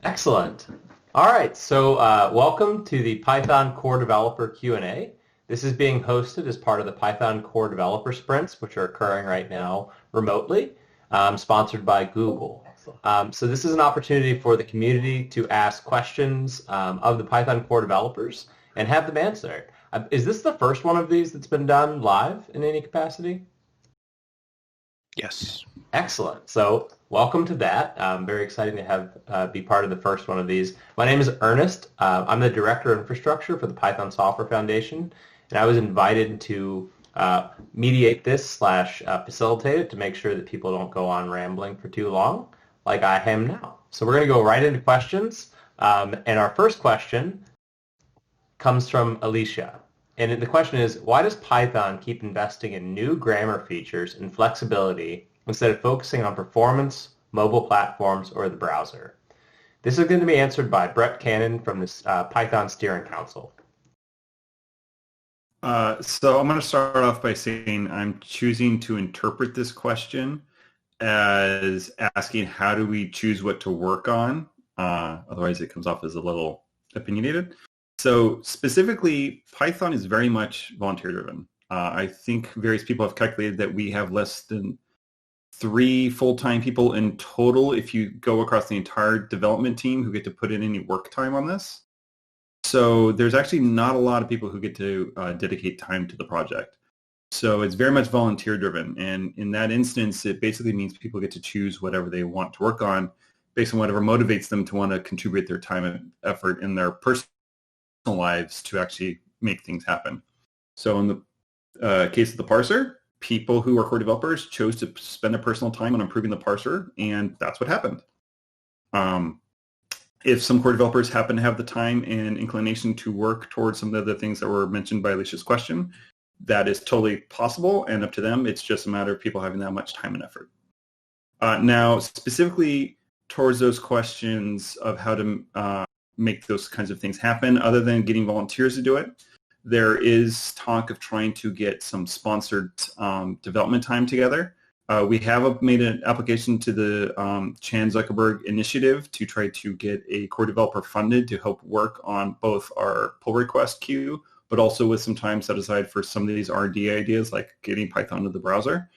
Excellent. All right, so welcome to the Python Core Developer Q&A. This is being hosted as part of the Python Core Developer Sprints, which are occurring right now remotely, sponsored by Google. So this is an opportunity for the community to ask questions of the Python Core developers and have them answered. Is this the first one of these that's been done live in any capacity? Yes. Excellent. So welcome to that. Very exciting to have be part of the first one of these. My name is Ernest. I'm the Director of Infrastructure for the Python Software Foundation, and I was invited to mediate this / facilitate it to make sure that people don't go on rambling for too long like I am now. So we're going to go right into questions. And our first question comes from Alicia. And the question is, why does Python keep investing in new grammar features and flexibility instead of focusing on performance, mobile platforms, or the browser? This is going to be answered by Brett Cannon from the Python Steering Council. So I'm going to start off by saying I'm choosing to interpret this question as asking how do we choose what to work on? Otherwise it comes off as a little opinionated. So specifically, Python is very much volunteer-driven. I think various people have calculated that we have less than 3 full-time people in total if you go across the entire development team who get to put in any work time on this. So there's actually not a lot of people who get to dedicate time to the project. So it's very much volunteer-driven. And in that instance, it basically means people get to choose whatever they want to work on based on whatever motivates them to want to contribute their time and effort in their personal lives to actually make things happen. So in the case of the parser, people who are core developers chose to spend their personal time on improving the parser, and that's what happened. If some core developers happen to have the time and inclination to work towards some of the things that were mentioned by Alicia's question, that is totally possible and up to them. It's just a matter of people having that much time and effort. Now, specifically towards those questions of how to make those kinds of things happen, other than getting volunteers to do it, there is talk of trying to get some sponsored development time together. We have made an application to the Chan Zuckerberg Initiative to try to get a core developer funded to help work on both our pull request queue, but also with some time set aside for some of these R&D ideas like getting Python to the browser.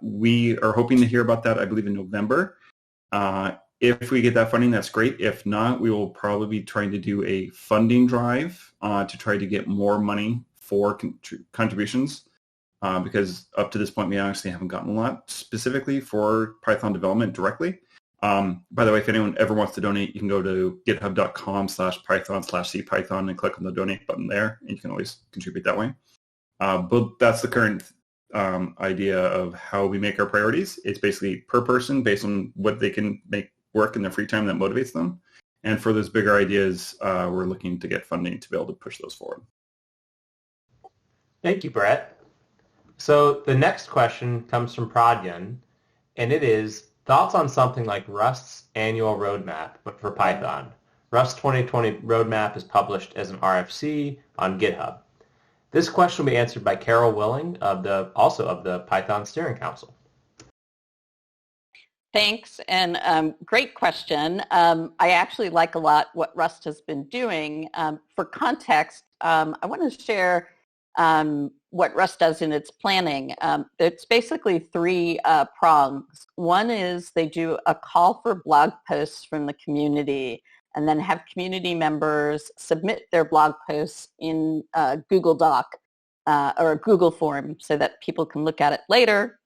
We are hoping to hear about that, I believe, in November. If we get that funding, that's great. If not, we will probably be trying to do a funding drive to try to get more money for contributions because up to this point, we actually haven't gotten a lot specifically for Python development directly. By the way, if anyone ever wants to donate, you can go to github.com/python/cpython and click on the donate button there, and you can always contribute that way. But that's the current idea of how we make our priorities. It's basically per person based on what they can make work in their free time that motivates them. And for those bigger ideas, we're looking to get funding to be able to push those forward. Thank you, Brett. So the next question comes from Pradyan, and it is, thoughts on something like Rust's annual roadmap, but for Python. Rust 2020 roadmap is published as an RFC on GitHub. This question will be answered by Carol Willing, also of the Python Steering Council. Thanks, and great question. I actually like a lot what Rust has been doing. For context, I want to share what Rust does in its planning. It's basically 3 prongs. One is they do a call for blog posts from the community and then have community members submit their blog posts in Google Doc or a Google form so that people can look at it later.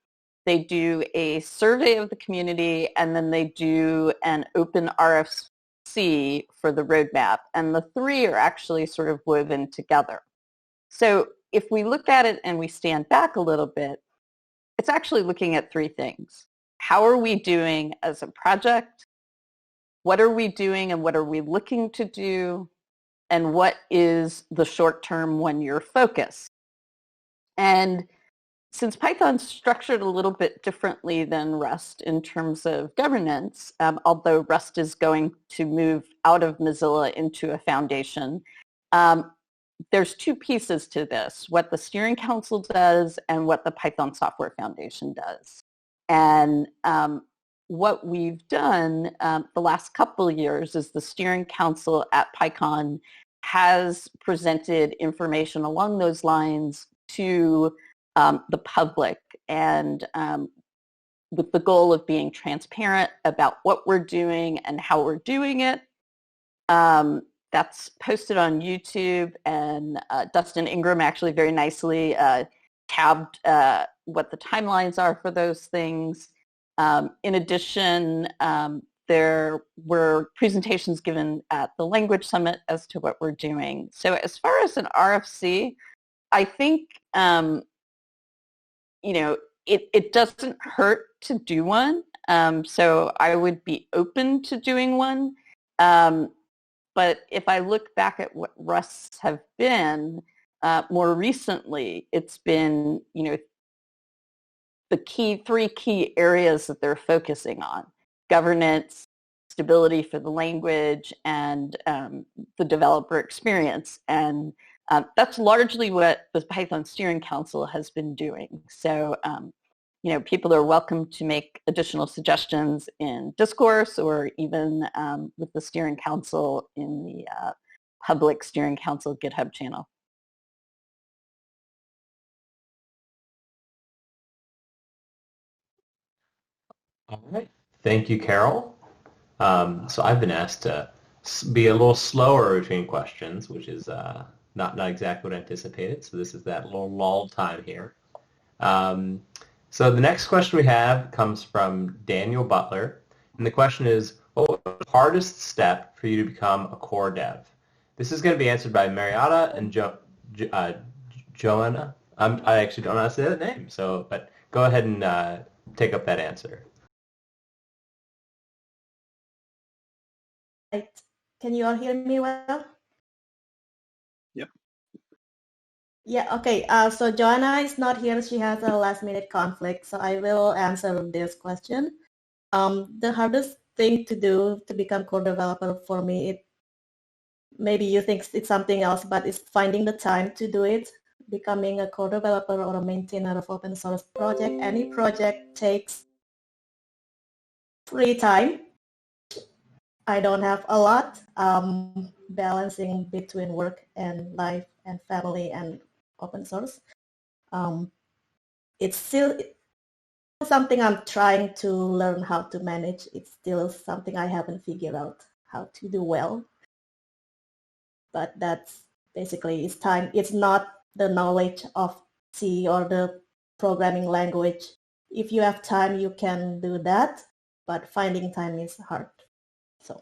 They do a survey of the community, and then they do an open RFC for the roadmap. And the 3 are actually sort of woven together. So if we look at it and we stand back a little bit, it's actually looking at 3 things. How are we doing as a project? What are we doing and what are we looking to do? And what is the short-term 1-year focus? And since Python's structured a little bit differently than Rust in terms of governance, although Rust is going to move out of Mozilla into a foundation, there's two pieces to this, what the Steering Council does and what the Python Software Foundation does. And what we've done the last couple of years is the Steering Council at PyCon has presented information along those lines to the public, and with the goal of being transparent about what we're doing and how we're doing it. That's posted on YouTube, and Dustin Ingram actually very nicely tabbed what the timelines are for those things. In addition, there were presentations given at the Language Summit as to what we're doing. So as far as an RFC, I think, it doesn't hurt to do one. So I would be open to doing one. But if I look back at what Rusts have been, more recently, it's been, the three key areas that they're focusing on: governance, stability for the language, and the developer experience. And that's largely what the Python Steering Council has been doing. So, people are welcome to make additional suggestions in discourse, or even with the Steering Council in the public Steering Council GitHub channel. All right. Thank you, Carol. So I've been asked to be a little slower between questions, which is not exactly what I anticipated. So this is that little lull time here. So the next question we have comes from Daniel Butler. And the question is, what was the hardest step for you to become a core dev? This is going to be answered by Mariana and Joanna. I actually don't know how to say that name, but go ahead and take up that answer. Right. Can you all hear me well? Yep. Yeah, okay. So Joanna is not here. She has a last-minute conflict, so I will answer this question. The hardest thing to do to become core developer for me, maybe you think it's something else, but it's finding the time to do it. Becoming a core developer or a maintainer of open source project, any project takes free time. I don't have a lot, balancing between work and life and family and open source. It's still something I'm trying to learn how to manage. It's still something I haven't figured out how to do well. But that's basically, it's time. It's not the knowledge of C or the programming language. If you have time, you can do that, but finding time is hard. So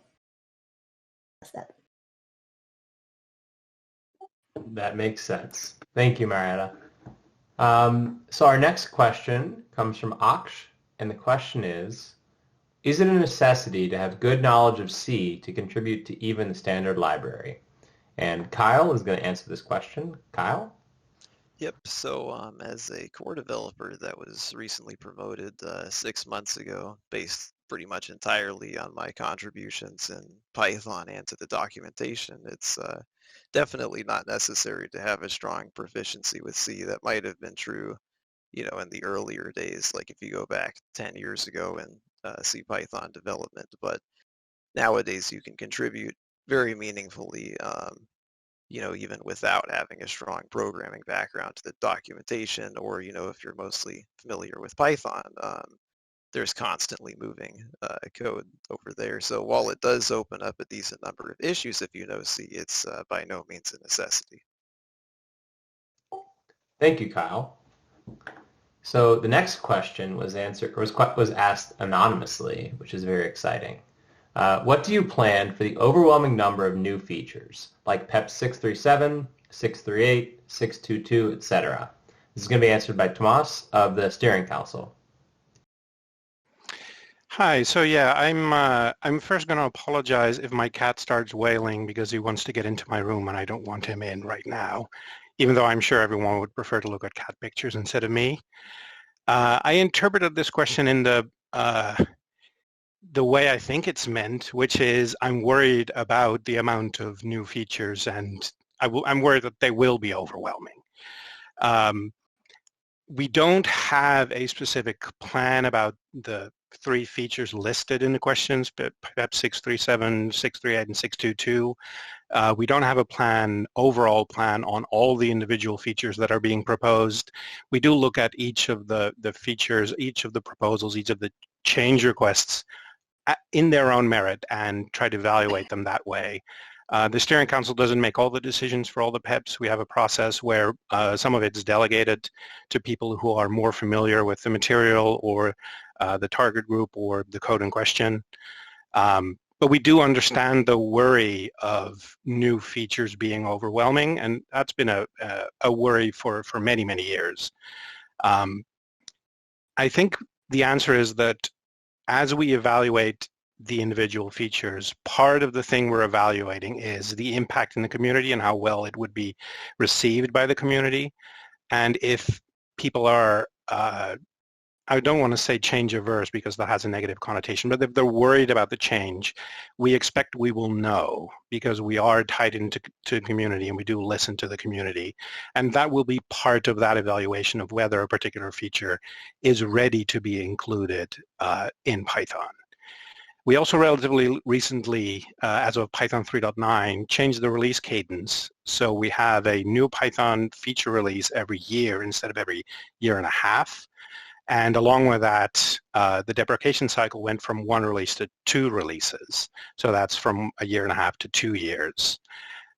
that's that. That makes sense. Thank you, Marietta. So our next question comes from Aksh, and the question is it a necessity to have good knowledge of C to contribute to even the standard library? And Kyle is going to answer this question. Kyle? Yep, so as a core developer that was recently promoted 6 months ago, based pretty much entirely on my contributions in Python and to the documentation, it's definitely not necessary to have a strong proficiency with C. That might have been true, in the earlier days, like if you go back 10 years ago in C Python development. But nowadays you can contribute very meaningfully, even without having a strong programming background to the documentation, or, if you're mostly familiar with Python, there's constantly moving code over there. So while it does open up a decent number of issues if you know C, it's by no means a necessity. Thank you, Kyle. So the next question was asked anonymously, which is very exciting. What do you plan for the overwhelming number of new features, like PEP 637, 638, 622, etc.? This is going to be answered by Tomas of the Steering Council. Hi. So yeah, I'm first going to apologize if my cat starts wailing because he wants to get into my room and I don't want him in right now, even though I'm sure everyone would prefer to look at cat pictures instead of me. I interpreted this question in the way I think it's meant, which is I'm worried about the amount of new features and I'm worried that they will be overwhelming. We don't have a specific plan about the 3 features listed in the questions, but PEP 637, 638, and 622. We don't have a overall plan on all the individual features that are being proposed. We do look at each of the features, each of the proposals, each of the change requests in their own merit and try to evaluate them that way. The steering council doesn't make all the decisions for all the PEPs. We have a process where some of it's delegated to people who are more familiar with the material or the target group or the code in question. But we do understand the worry of new features being overwhelming, and that's been a worry for many, many years. I think the answer is that as we evaluate the individual features, part of the thing we're evaluating is the impact in the community and how well it would be received by the community. And if people are, I don't want to say change averse because that has a negative connotation, but if they're worried about the change, we expect we will know because we are tied into the community and we do listen to the community. And that will be part of that evaluation of whether a particular feature is ready to be included in Python. We also relatively recently, as of Python 3.9, changed the release cadence. So we have a new Python feature release every year instead of every year and a half. And along with that, the deprecation cycle went from 1 release to 2 releases. So that's from a year and a half to 2 years.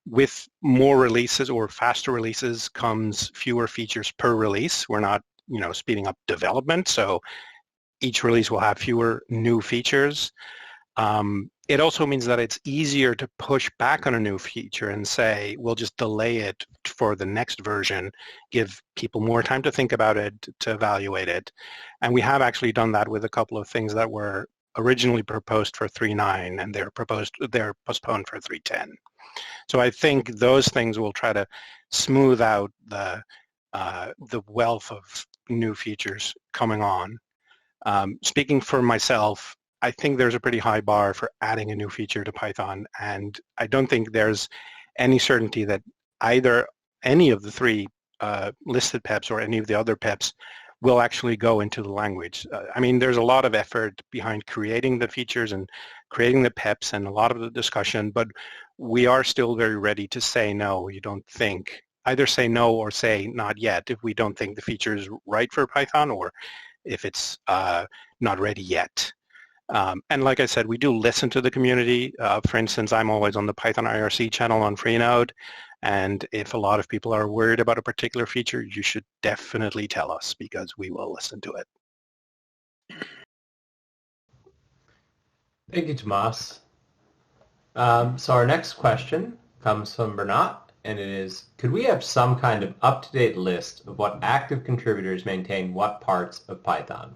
With more releases or faster releases comes fewer features per release. We're not, speeding up development. So each release will have fewer new features. It also means that it's easier to push back on a new feature and say, we'll just delay it for the next version, give people more time to think about it, to evaluate it. And we have actually done that with a couple of things that were originally proposed for 3.9 and they're postponed for 3.10. So I think those things will try to smooth out the wealth of new features coming on. Speaking for myself, I think there's a pretty high bar for adding a new feature to Python, and I don't think there's any certainty that either any of the 3 listed PEPs or any of the other PEPs will actually go into the language. I mean, there's a lot of effort behind creating the features and creating the PEPs and a lot of the discussion, but we are still very ready to say no, you don't think. Either say no or say not yet if we don't think the feature is right for Python or if it's not ready yet. And like I said, we do listen to the community. For instance, I'm always on the Python IRC channel on Freenode, and if a lot of people are worried about a particular feature, you should definitely tell us because we will listen to it. Thank you, Tomas. So our next question comes from Bernat, and it is, could we have some kind of up-to-date list of what active contributors maintain what parts of Python?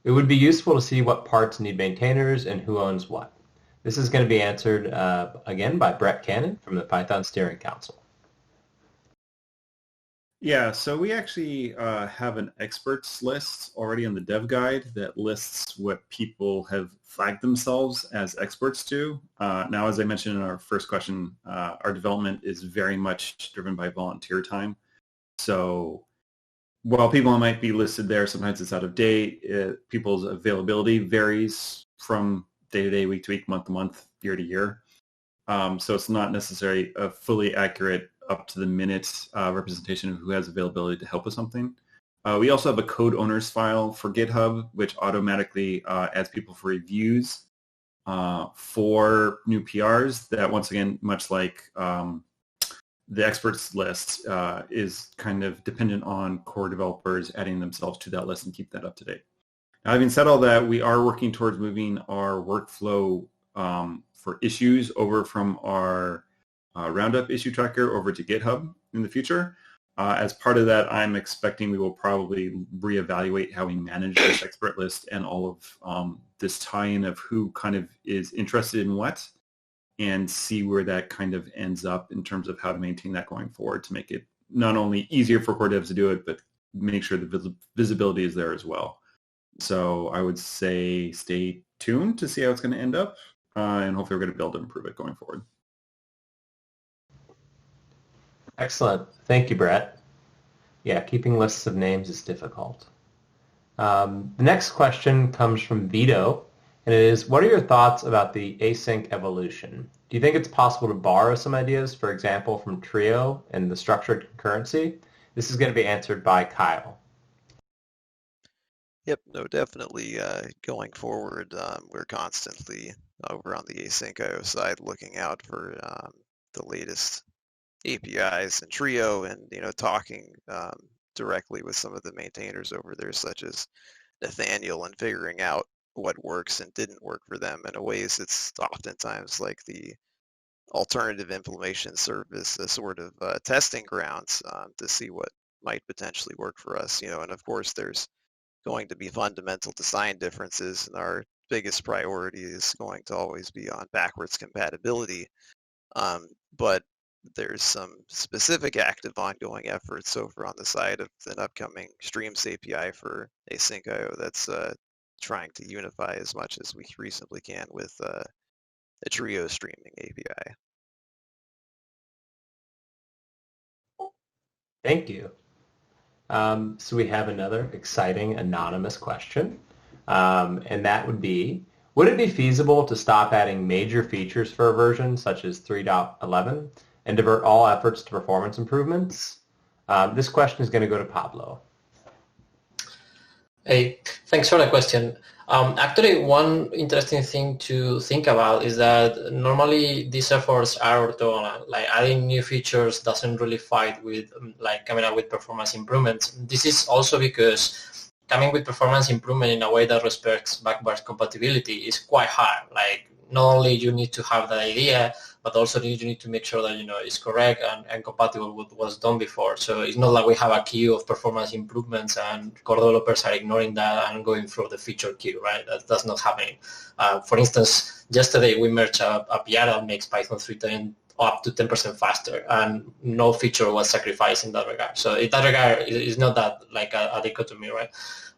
It would be useful to see what parts need maintainers and who owns what. This is going to be answered again by Brett Cannon from the Python Steering Council. Yeah, so we actually have an experts list already on the dev guide that lists what people have flagged themselves as experts to. Now, as I mentioned in our first question, our development is very much driven by volunteer time. So while people might be listed there, sometimes it's out of date. People's availability varies from day to day, week to week, month to month, year to year. So it's not necessarily a fully accurate, up to the minute representation of who has availability to help with something. We also have a code owners file for GitHub, which automatically adds people for reviews for new PRs that, once again, much like the experts list, is kind of dependent on core developers adding themselves to that list and keep that up to date. Now, having said all that, we are working towards moving our workflow for issues over from our Roundup issue tracker over to GitHub in the future. As part of that, I'm expecting we will probably reevaluate how we manage this expert list and all of this tie-in of who kind of is interested in what, and see where that kind of ends up in terms of how to maintain that going forward to make it not only easier for core devs to do it, but make sure the visibility is there as well. So I would say stay tuned to see how it's going to end up, and hopefully we're going to be able to improve it going forward. Excellent. Thank you, Brett. Yeah, keeping lists of names is difficult. The next question comes from Vito, and it is, what are your thoughts about the async evolution? Do you think it's possible to borrow some ideas, for example, from Trio and the structured concurrency? This is going to be answered by Kyle. Yep, no, definitely going forward, we're constantly over on the Async.io side looking out for the latest APIs and Trio and, talking directly with some of the maintainers over there, such as Nathaniel, and figuring out what works and didn't work for them. In a ways, it's oftentimes like the alternative implementation service, a sort of testing grounds to see what might potentially work for us. And of course, there's going to be fundamental design differences, and our biggest priority is going to always be on backwards compatibility. But there's some specific active ongoing efforts over on the side of an upcoming Streams API for Async.io that's trying to unify as much as we reasonably can with a Trio streaming API. Thank you. So we have another exciting anonymous question, and that would be, would it be feasible to stop adding major features for a version such as 3.11 and divert all efforts to performance improvements? This question is going to go to Pablo. Hey, thanks for the question. Actually, one interesting thing to think about is that normally these efforts are orthogonal. Like adding new features doesn't really fight with like coming up with performance improvements. This is also because coming with performance improvement in a way that respects backwards compatibility is quite hard. Like not only you need to have the idea, but also you need to make sure that it's correct and compatible with what's done before. So it's not like we have a queue of performance improvements and core developers are ignoring that and going through the feature queue, right? That's not happening. For instance, yesterday we merged a PR that makes Python 3.10 up to 10% faster, and no feature was sacrificed in that regard. So in that regard, it's not that like a dichotomy, right?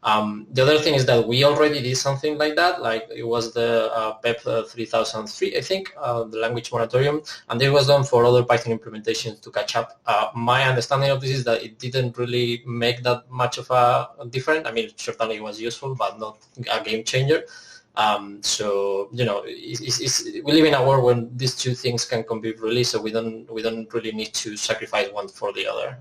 The other thing is that we already did something like that, like it was the PEP 3003, I think, the language moratorium, and it was done for other Python implementations to catch up. My understanding of this is that it didn't really make that much of a difference. I mean, certainly it was useful, but not a game changer. So we live in a world when these two things can be released, so we don't really need to sacrifice one for the other.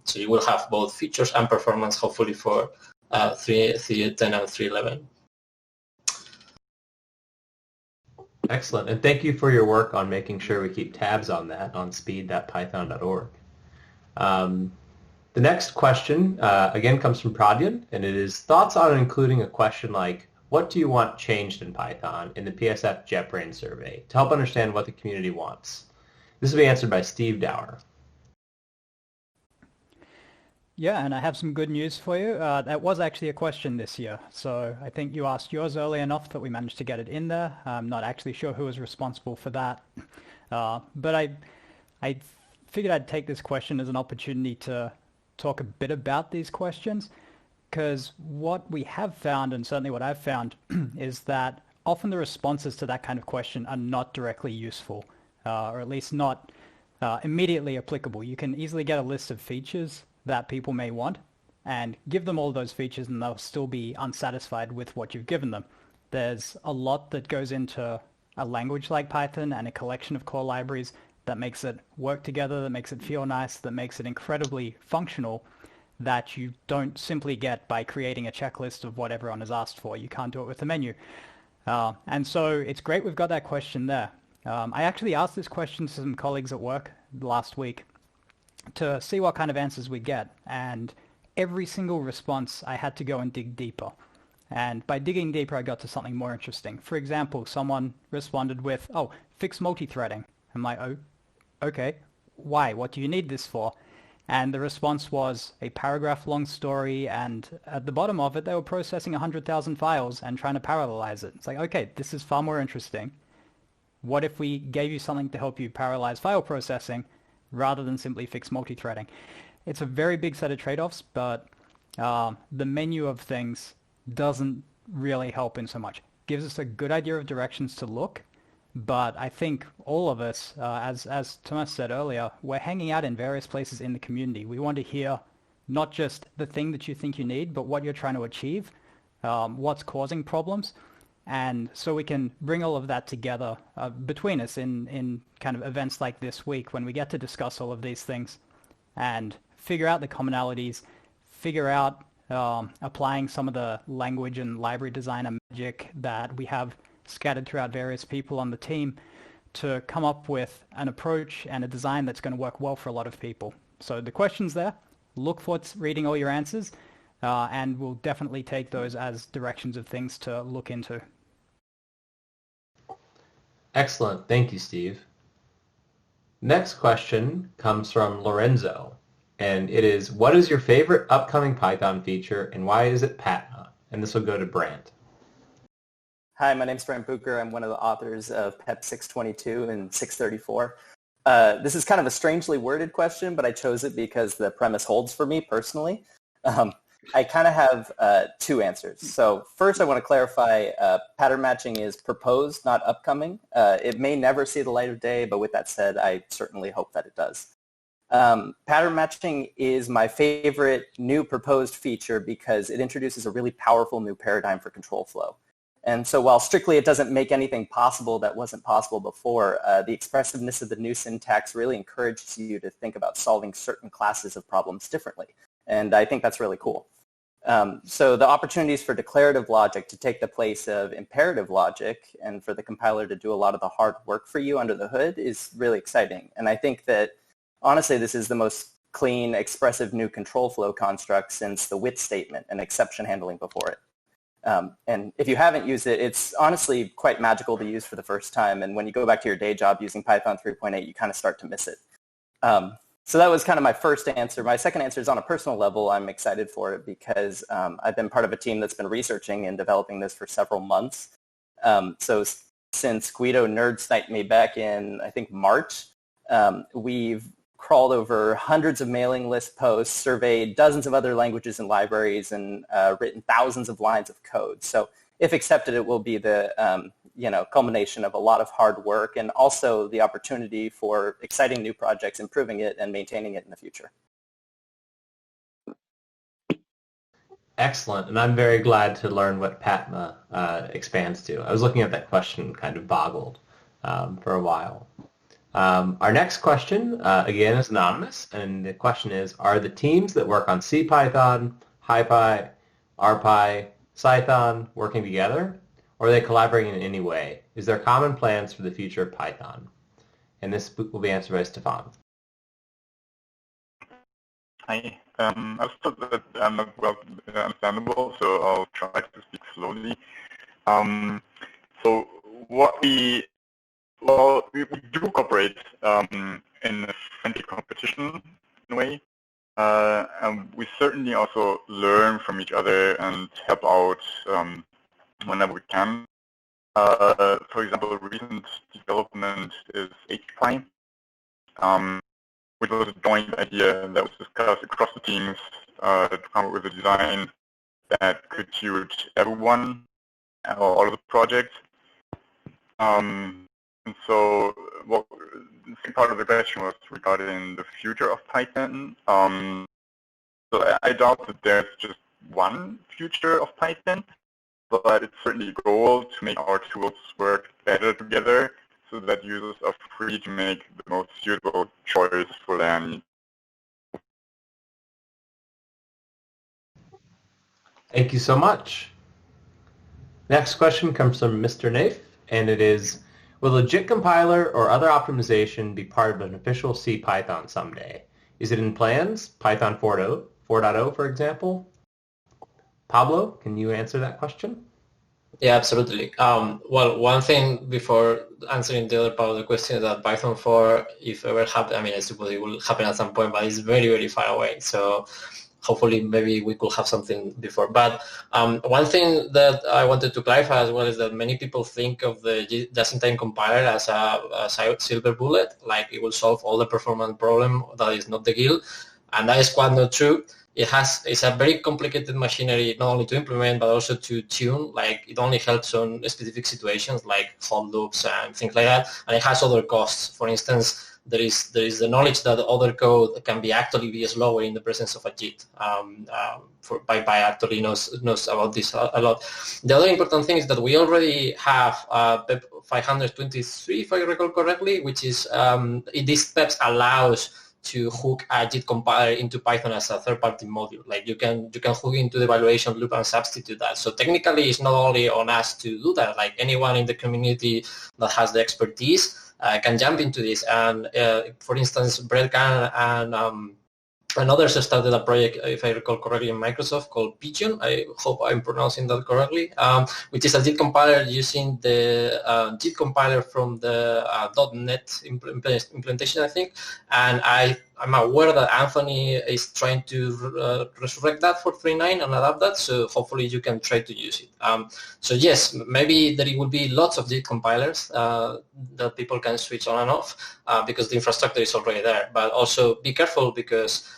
So you will have both features and performance, hopefully, for 3.10 and 3.11. Excellent, and thank you for your work on making sure we keep tabs on that on speed.python.org. The next question again comes from Pradyan, and it is thoughts on including a question like, what do you want changed in Python in the PSF JetBrains survey to help understand what the community wants? This will be answered by Steve Dower. Yeah, and I have some good news for you. That was actually a question this year. So I think you asked yours early enough that we managed to get it in there. I'm not actually sure who was responsible for that. But I figured I'd take this question as an opportunity to talk a bit about these questions, because what we have found, and certainly what I've found, is that often the responses to that kind of question are not directly useful, or at least not immediately applicable. You can easily get a list of features that people may want and give them all those features, and they'll still be unsatisfied with what you've given them. There's a lot that goes into a language like Python and a collection of core libraries that makes it work together, that makes it feel nice, that makes it incredibly functional, that you don't simply get by creating a checklist of what everyone has asked for. You can't do it with a menu. And so it's great we've got that question there. I actually asked this question to some colleagues at work last week to see what kind of answers we get. And every single response, I had to go and dig deeper. And by digging deeper, I got to something more interesting. For example, someone responded with, oh, fix multi-threading. I'm like, oh, okay, why? What do you need this for? And the response was a paragraph-long story, and at the bottom of it, they were processing 100,000 files and trying to parallelize it. It's like, okay, this is far more interesting. What if we gave you something to help you parallelize file processing rather than simply fix multi-threading? It's a very big set of trade-offs, but the menu of things doesn't really help in so much. Gives us a good idea of directions to look, But I think all of us, as Thomas said earlier, we're hanging out in various places in the community. We want to hear not just the thing that you think you need, but what you're trying to achieve, what's causing problems. And so we can bring all of that together between us in kind of events like this week when we get to discuss all of these things and figure out the commonalities, figure out applying some of the language and library designer magic that we have scattered throughout various people on the team to come up with an approach and a design that's going to work well for a lot of people. So the question's there. Look forward to reading all your answers, and we'll definitely take those as directions of things to look into. Excellent. Thank you, Steve. Next question comes from Lorenzo, and it is, what is your favorite upcoming Python feature, and why is it PATMA? And this will go to Brant. Hi, my name's Brant Bucher. I'm one of the authors of PEP 622 and 634. This is kind of a strangely worded question, but I chose it because the premise holds for me personally. I kind of have two answers. So first, I want to clarify pattern matching is proposed, not upcoming. It may never see the light of day, but with that said, I certainly hope that it does. Pattern matching is my favorite new proposed feature because it introduces a really powerful new paradigm for control flow. And so while strictly it doesn't make anything possible that wasn't possible before, the expressiveness of the new syntax really encourages you to think about solving certain classes of problems differently. And I think that's really cool. So the opportunities for declarative logic to take the place of imperative logic and for the compiler to do a lot of the hard work for you under the hood is really exciting. And I think that, honestly, this is the most clean, expressive new control flow construct since the with statement and exception handling before it. And if you haven't used it, it's honestly quite magical to use for the first time. And when you go back to your day job using Python 3.8, you kind of start to miss it. So that was kind of my first answer. My second answer is on a personal level. I'm excited for it because I've been part of a team that's been researching and developing this for several months. So since Guido nerd sniped me back in, I think, March, we've crawled over hundreds of mailing list posts, surveyed dozens of other languages and libraries, and written thousands of lines of code. So if accepted, it will be the culmination of a lot of hard work and also the opportunity for exciting new projects, improving it and maintaining it in the future. Excellent, and I'm very glad to learn what PATMA expands to. I was looking at that question, kind of boggled for a while. Our next question, again, is anonymous, and the question is, are the teams that work on CPython, HiPy, RPy, Cython working together, or are they collaborating in any way? Is there common plans for the future of Python? And this will be answered by Stefan. Hi. I thought that I'm not well understandable, so I'll try to speak slowly. So what we do cooperate in a friendly competition in a way. And we certainly also learn from each other and help out whenever we can. For example, a recent development is HPy, which was a joint idea that was discussed across the teams to come up with a design that could suit everyone or all of the projects. And so the second part of the question was regarding the future of Python. So I doubt that there's just one future of Python, but it's certainly a goal to make our tools work better together so that users are free to make the most suitable choice for their needs. Thank you so much. Next question comes from Mr. Naif, and it is, will a JIT compiler or other optimization be part of an official CPython someday? Is it in plans? Python 4.0, for example? Pablo, can you answer that question? Yeah, absolutely. Well, one thing before answering the other part of the question is that Python 4, if ever happen, I mean, I suppose it will happen at some point, but it's very, very far away. So hopefully maybe we could have something before. But one thing that I wanted to clarify as well is that many people think of the just-in-time compiler as a silver bullet, like it will solve all the performance problem that is not the GIL. And that is quite not true. it's a very complicated machinery not only to implement but also to tune. Like it only helps on specific situations like hold loops and things like that, and it has other costs. For instance, there is the knowledge that other code can actually be slower in the presence of a JIT. By actually knows about this a lot. The other important thing is that we already have PEP 523, if I recall correctly, which is this PEPs allows to hook a JIT compiler into Python as a third-party module. Like you can hook into the evaluation loop and substitute that. So technically, it's not only on us to do that. Like anyone in the community that has the expertise can jump into this. And for instance, Brett Kahn and others started a project, if I recall correctly, in Microsoft called Pigeon. I hope I'm pronouncing that correctly, which is a JIT compiler using the JIT compiler from the .NET implementation, I think. And I'm aware that Anthony is trying to resurrect that for 3.9 and adapt that, so hopefully you can try to use it. So yes, maybe there will be lots of JIT compilers that people can switch on and off because the infrastructure is already there. But also be careful because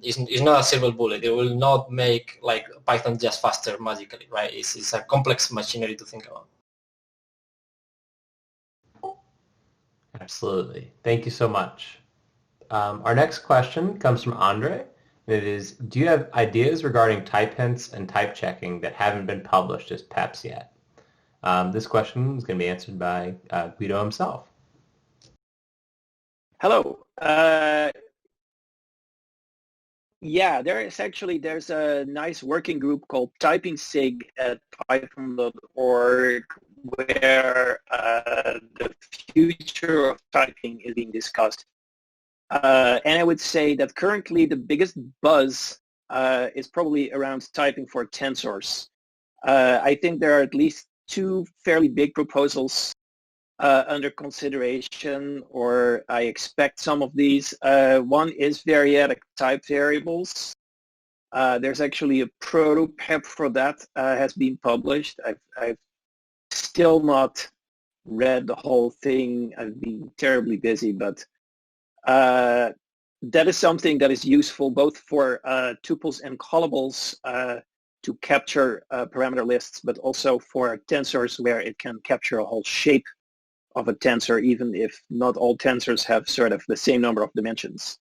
it's not a silver bullet. It will not make like Python just faster magically, right? It's a complex machinery to think about. Absolutely. Thank you so much. Our next question comes from Andre. It is, do you have ideas regarding type hints and type checking that haven't been published as PEPs yet? This question is going to be answered by Guido himself. Hello. Yeah, there's a nice working group called Typing SIG at python.org where the future of typing is being discussed. And I would say that currently the biggest buzz is probably around typing for tensors. I think there are at least two fairly big proposals under consideration, or I expect some of these. One is variadic type variables. There's actually a proto-PEP for that has been published. I've still not read the whole thing. I've been terribly busy, but that is something that is useful both for tuples and callables to capture parameter lists, but also for tensors where it can capture a whole shape of a tensor, even if not all tensors have sort of the same number of dimensions,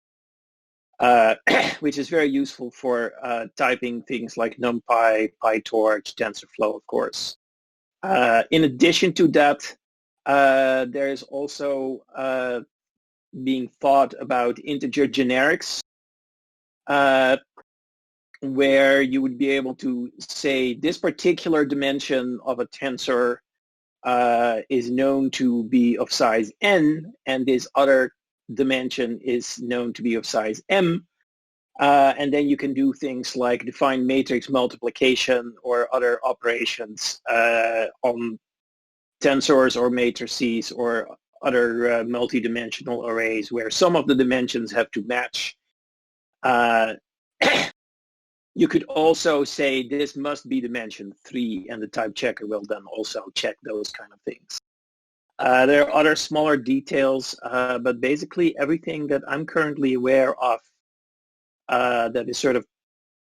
which is very useful for typing things like NumPy, PyTorch, TensorFlow, of course. In addition to that, there is also being thought about integer generics, where you would be able to say this particular dimension of a tensor is known to be of size n, and this other dimension is known to be of size m. And then you can do things like define matrix multiplication or other operations on tensors or matrices or other multi-dimensional arrays where some of the dimensions have to match. You could also say this must be dimension 3, and the type checker will then also check those kind of things. There are other smaller details, but basically everything that I'm currently aware of that is sort of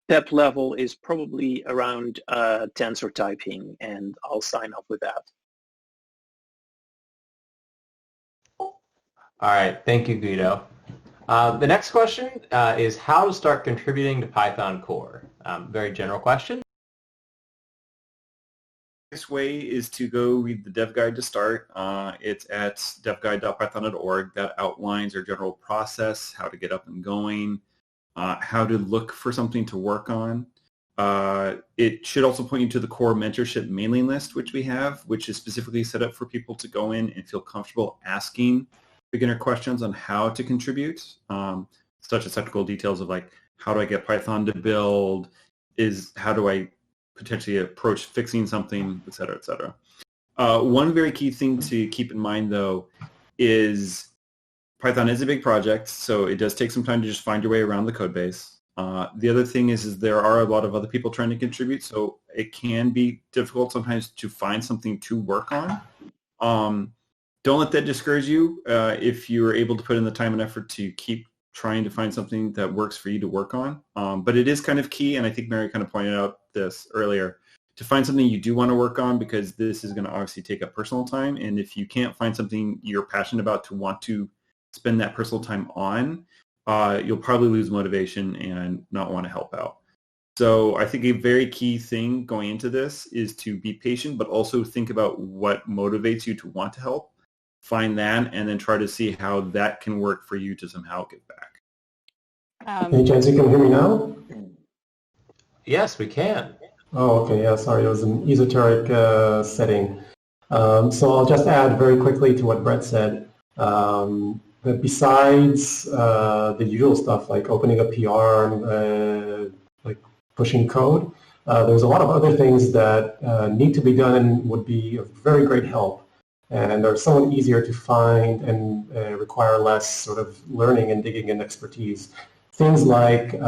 PEP level is probably around tensor typing, and I'll sign off with that. All right, thank you, Guido. The next question is how to start contributing to Python core. Very general question. The best way is to go read the dev guide to start. It's at devguide.python.org. That outlines our general process, how to get up and going, how to look for something to work on. It should also point you to the core mentorship mailing list, which we have, which is specifically set up for people to go in and feel comfortable asking beginner questions on how to contribute, such as technical details of like, how do I get Python to build, how do I potentially approach fixing something, et cetera, et cetera. One very key thing to keep in mind, though, is Python is a big project, so it does take some time to just find your way around the code base. The other thing is there are a lot of other people trying to contribute, so it can be difficult sometimes to find something to work on. Don't let that discourage you if you're able to put in the time and effort to keep trying to find something that works for you to work on. But it is kind of key, and I think Mary kind of pointed out this earlier, to find something you do want to work on, because this is going to obviously take up personal time. And if you can't find something you're passionate about to want to spend that personal time on, you'll probably lose motivation and not want to help out. So I think a very key thing going into this is to be patient, but also think about what motivates you to want to help, find that, and then try to see how that can work for you to somehow give back. Hey, Jens, you can hear me now? Yes, we can. Oh, okay. Yeah, sorry. It was an esoteric setting. So I'll just add very quickly to what Brett said. That besides the usual stuff like opening a PR, like pushing code, there's a lot of other things that need to be done and would be of very great help. And are somewhat easier to find and require less sort of learning and digging and expertise. Things like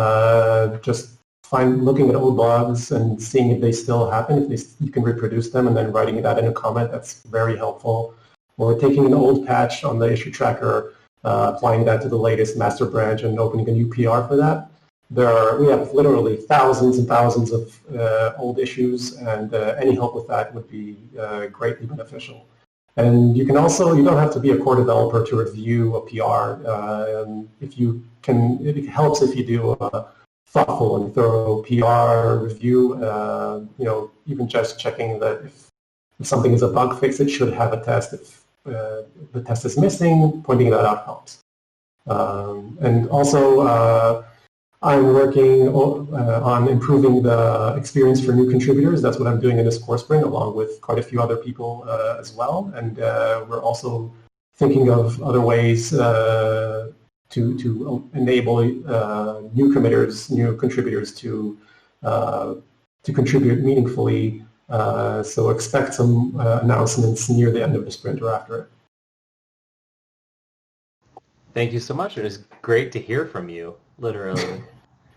just looking at old blogs and seeing if they still happen, if you can reproduce them, and then writing that in a comment. That's very helpful. Or taking an old patch on the issue tracker, applying that to the latest master branch and opening a new PR for that. We have literally thousands and thousands of old issues, and any help with that would be greatly beneficial. And you don't have to be a core developer to review a PR. It helps if you do a thoughtful and thorough PR review, even just checking that if something is a bug fix, it should have a test. If the test is missing, pointing that out helps. And also, I'm working on improving the experience for new contributors. That's what I'm doing in this core sprint, along with quite a few other people as well. And we're also thinking of other ways to enable new contributors to contribute meaningfully. So expect some announcements near the end of the sprint or after it. Thank you so much. It was great to hear from you, literally.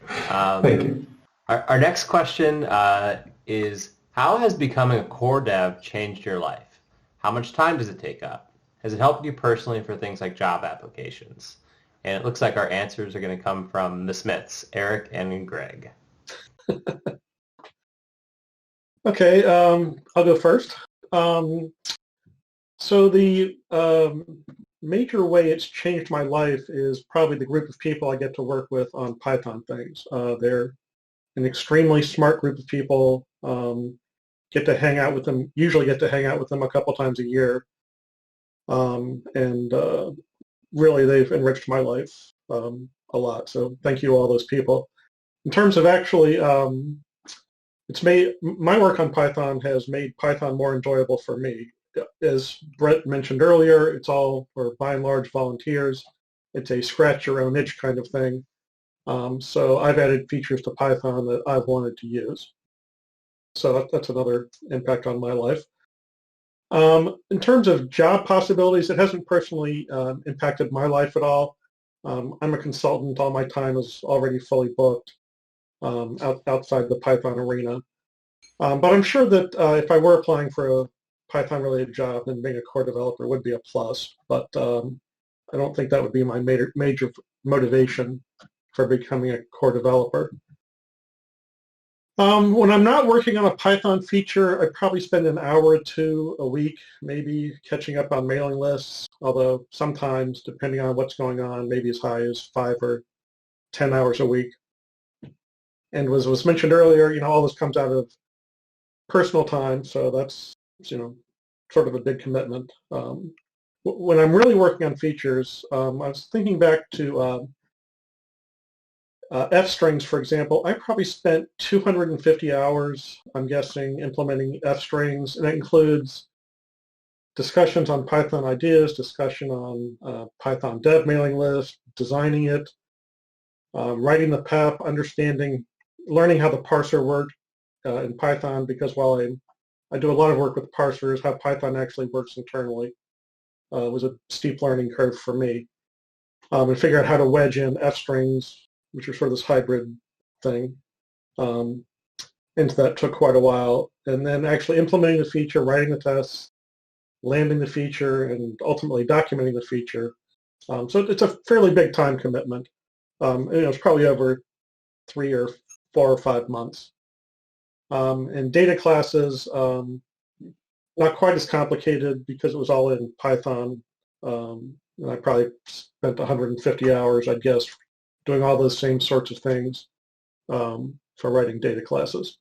Thank you. Our next question is, how has becoming a core dev changed your life? How much time does it take up? Has it helped you personally for things like job applications? And it looks like our answers are going to come from the Smiths, Eric and Greg. Okay, I'll go first. So the major way it's changed my life is probably the group of people I get to work with on Python things. They're an extremely smart group of people. Usually get to hang out with them a couple times a year. And really they've enriched my life a lot. So thank you to all those people. In terms of actually, my work on Python has made Python more enjoyable for me. As Brett mentioned earlier, it's all, or by and large, volunteers. It's a scratch your own itch kind of thing. So I've added features to Python that I've wanted to use. So that's another impact on my life. In terms of job possibilities, it hasn't personally impacted my life at all. I'm a consultant. All my time is already fully booked outside the Python arena. But I'm sure that if I were applying for a Python-related job, then being a core developer would be a plus. But I don't think that would be my major motivation for becoming a core developer. When I'm not working on a Python feature, I probably spend an hour or two a week, maybe catching up on mailing lists, although sometimes, depending on what's going on, maybe as high as 5 or 10 hours a week. And as was mentioned earlier, all this comes out of personal time, so that's, sort of a big commitment. When I'm really working on features, I was thinking back to F-strings, for example. I probably spent 250 hours, I'm guessing, implementing F-strings, and that includes discussions on Python ideas, discussion on Python dev mailing list, designing it, writing the PEP, learning how the parser worked in Python, because while I do a lot of work with parsers, how Python actually works internally was a steep learning curve for me. And figure out how to wedge in F-strings, which are sort of this hybrid thing, into that took quite a while. And then actually implementing the feature, writing the tests, landing the feature, and ultimately documenting the feature. So it's a fairly big time commitment. It's probably over 3 or 4 or 5 months. And data classes, not quite as complicated because it was all in Python. And I probably spent 150 hours, I guess, doing all those same sorts of things for writing data classes.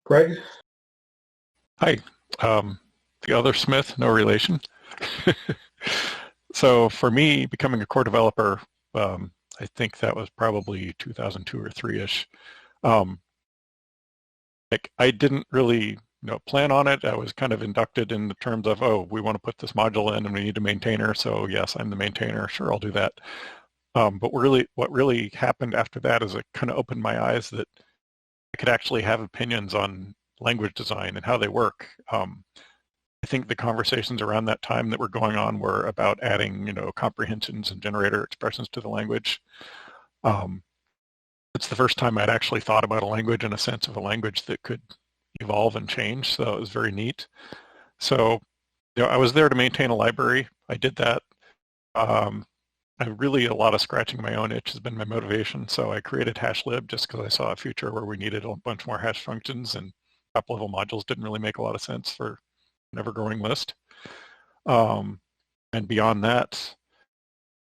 Greg? Hi. The other Smith, no relation. So for me, becoming a core developer, I think that was probably 2002 or 3-ish. I didn't really plan on it. I was kind of inducted in the terms of, oh, we want to put this module in and we need a maintainer. So yes, I'm the maintainer. Sure, I'll do that. But what really happened after that is it kind of opened my eyes that I could actually have opinions on language design and how they work. I think the conversations around that time that were going on were about adding, comprehensions and generator expressions to the language. It's the first time I'd actually thought about a language in a sense of a language that could evolve and change, so it was very neat. So, I was there to maintain a library. I did that. A lot of scratching my own itch has been my motivation, so I created HashLib just because I saw a future where we needed a bunch more hash functions, and top-level modules didn't really make a lot of sense for an ever-growing list. And beyond that,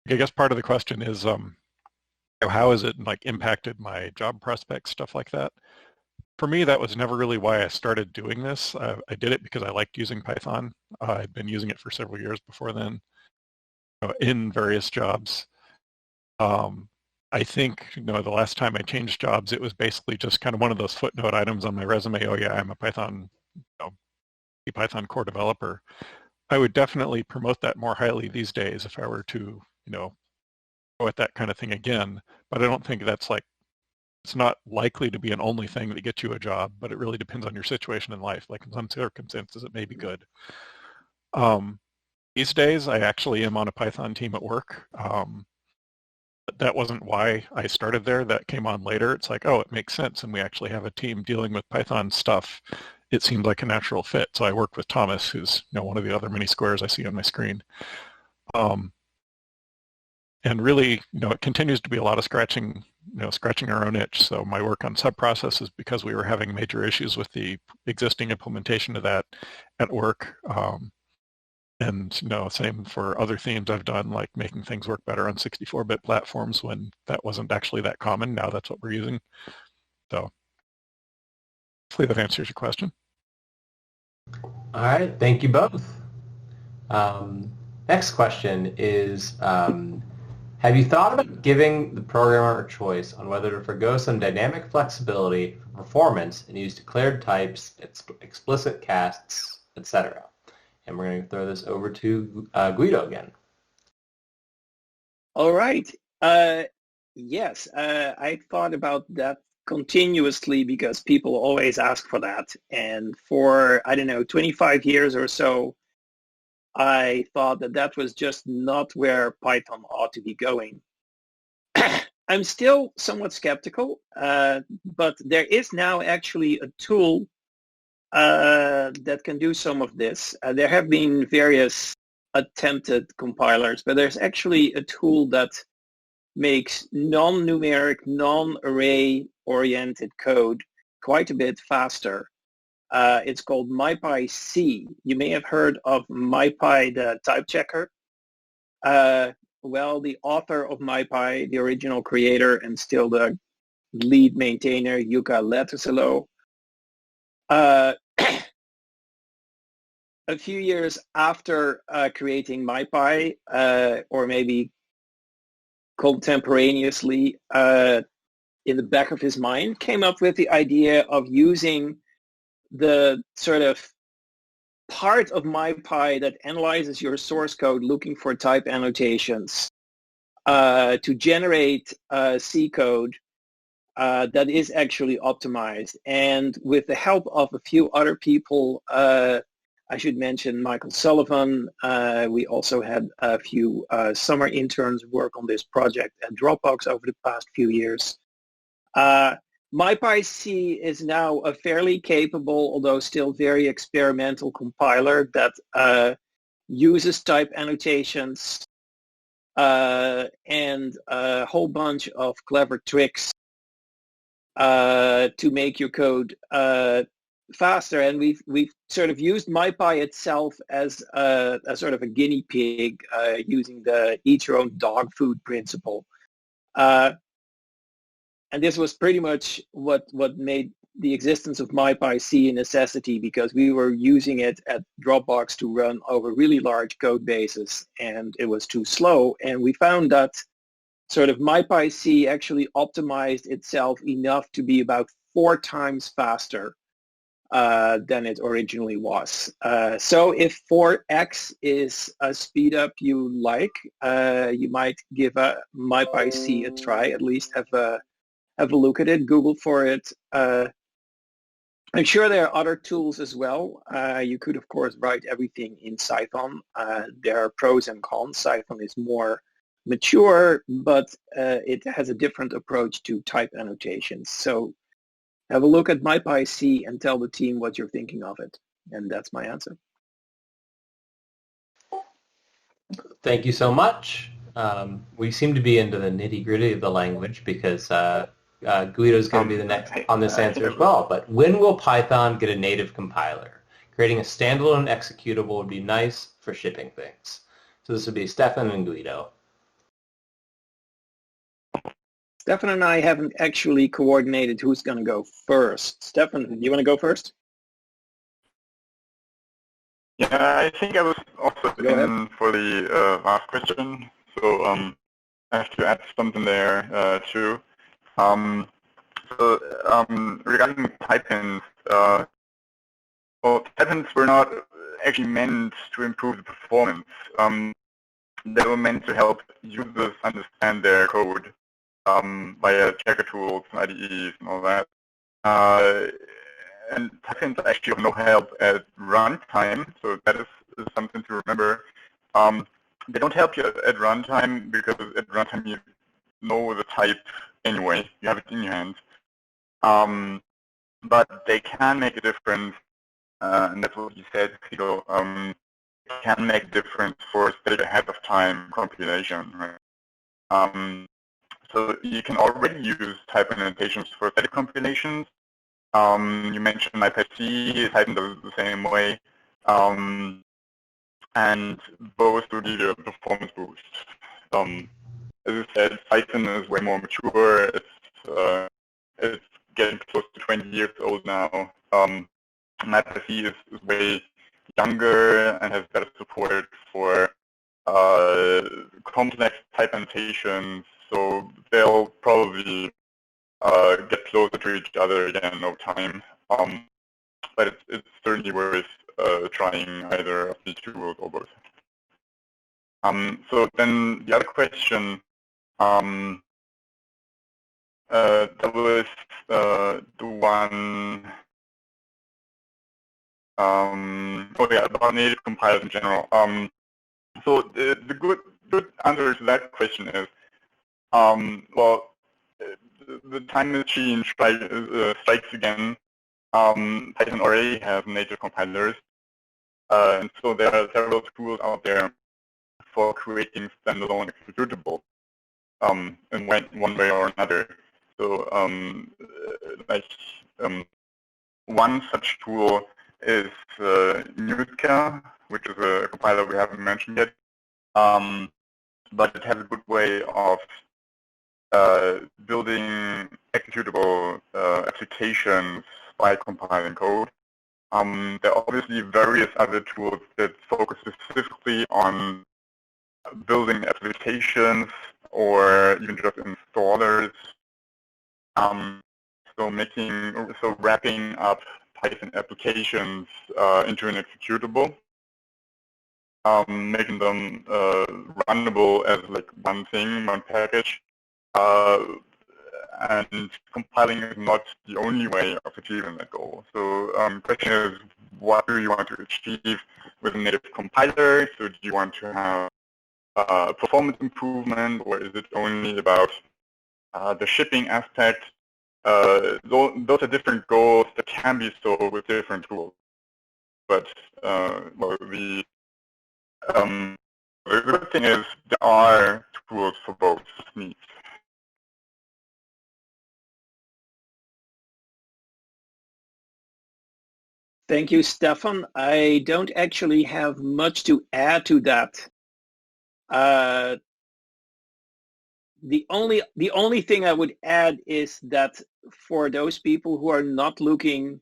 I guess part of the question is, how has it impacted my job prospects, stuff like that? For me, that was never really why I started doing this. I did it because I liked using Python. I'd been using it for several years before then, in various jobs. I think, the last time I changed jobs, it was basically just kind of one of those footnote items on my resume. Oh yeah, I'm a Python core developer. I would definitely promote that more highly these days if I were to, go at that kind of thing again. But I don't think that's it's not likely to be an only thing that gets you a job, but it really depends on your situation in life. Like in some circumstances, it may be good. These days, I actually am on a Python team at work. But that wasn't why I started there. That came on later. It's like, oh, it makes sense. And we actually have a team dealing with Python stuff. It seemed like a natural fit. So I work with Thomas, who's one of the other mini squares I see on my screen. And really, it continues to be a lot of scratching our own itch. So my work on subprocess is because we were having major issues with the existing implementation of that at work. And same for other themes I've done, like making things work better on 64-bit platforms when that wasn't actually that common. Now that's what we're using. So hopefully that answers your question. All right, thank you both. Next question is, have you thought about giving the programmer a choice on whether to forgo some dynamic flexibility for performance and use declared types, explicit casts, etc.? And we're going to throw this over to Guido again. All right. Yes, I thought about that continuously because people always ask for that. And for, 25 years or so, I thought that was just not where Python ought to be going. I'm still somewhat skeptical, but there is now actually a tool that can do some of this. There have been various attempted compilers, but there's actually a tool that makes non-numeric, non-array oriented code quite a bit faster. It's called MyPy-C. You may have heard of MyPy, the type checker. Well, the author of MyPy, the original creator and still the lead maintainer, Jukka Lähtisalo, a few years after creating MyPy, or maybe contemporaneously, in the back of his mind, came up with the idea of using the sort of part of MyPy that analyzes your source code looking for type annotations to generate C code that is actually optimized. And with the help of a few other people, I should mention Michael Sullivan. We also had a few summer interns work on this project at Dropbox over the past few years. MyPy-C is now a fairly capable, although still very experimental compiler that uses type annotations and a whole bunch of clever tricks to make your code faster. And we've sort of used MyPy itself as a sort of a guinea pig using the eat your own dog food principle. And this was pretty much what made the existence of MyPy-C a necessity, because we were using it at Dropbox to run over really large code bases, and it was too slow. And we found that sort of MyPy-C actually optimized itself enough to be about 4 times faster than it originally was. So if 4x is a speed up you like, you might give MyPy-C a try. At least have a look at it. Google for it. I'm sure there are other tools as well. You could, of course, write everything in Cython. There are pros and cons. Cython is more mature, but it has a different approach to type annotations. So have a look at MyPy-C and tell the team what you're thinking of it. And that's my answer. Thank you so much. We seem to be into the nitty-gritty of the language because Guido's going to be the next on this answer as well. But when will Python get a native compiler? Creating a standalone executable would be nice for shipping things. So this would be Stefan and Guido. Stefan and I haven't actually coordinated who's going to go first. Stefan, do you want to go first? Yeah, I think I was also in for the last question. So I have to add something there too. Regarding type-ins, well, type-ins were not actually meant to improve the performance. They were meant to help users understand their code via checker tools and IDEs and all that. And type-ins are actually of no help at runtime, so that is something to remember. They don't help you at runtime because at runtime you know the type anyway, you have it in your hand. But they can make a difference, and that's what you said, Guido. Can make a difference for state ahead of time compilation, right? So you can already use type annotations for static compilations. You mentioned MyPy-C, Python does it the same way. And both will give you a performance boost. As I said, Python is way more mature. It's getting close to 20 years old now. MyPy-C is way younger and has better support for complex type annotations. So they'll probably get closer to each other again over time. But it's certainly worth trying either of these tools or both. So then the other question, that was the one, about native compilers in general. So the good answer to that question is, well, the time machine strikes again. Python already has native compilers, and so there are several tools out there for creating standalone executable in one way or another. So one such tool is Nutka, which is a compiler we haven't mentioned yet, but it has a good way of building executable applications by compiling code. There are obviously various other tools that focus specifically on building applications or even just installers. So wrapping up Python applications into an executable, making them runnable as like one thing, one package. And compiling is not the only way of achieving that goal. So the question is, what do you want to achieve with a native compiler? So do you want to have performance improvement, or is it only about the shipping aspect? Those are different goals that can be solved with different tools. But well, The good thing is there are tools for both needs. Thank you, Stefan. I don't actually have much to add to that. The only thing I would add is that for those people who are not looking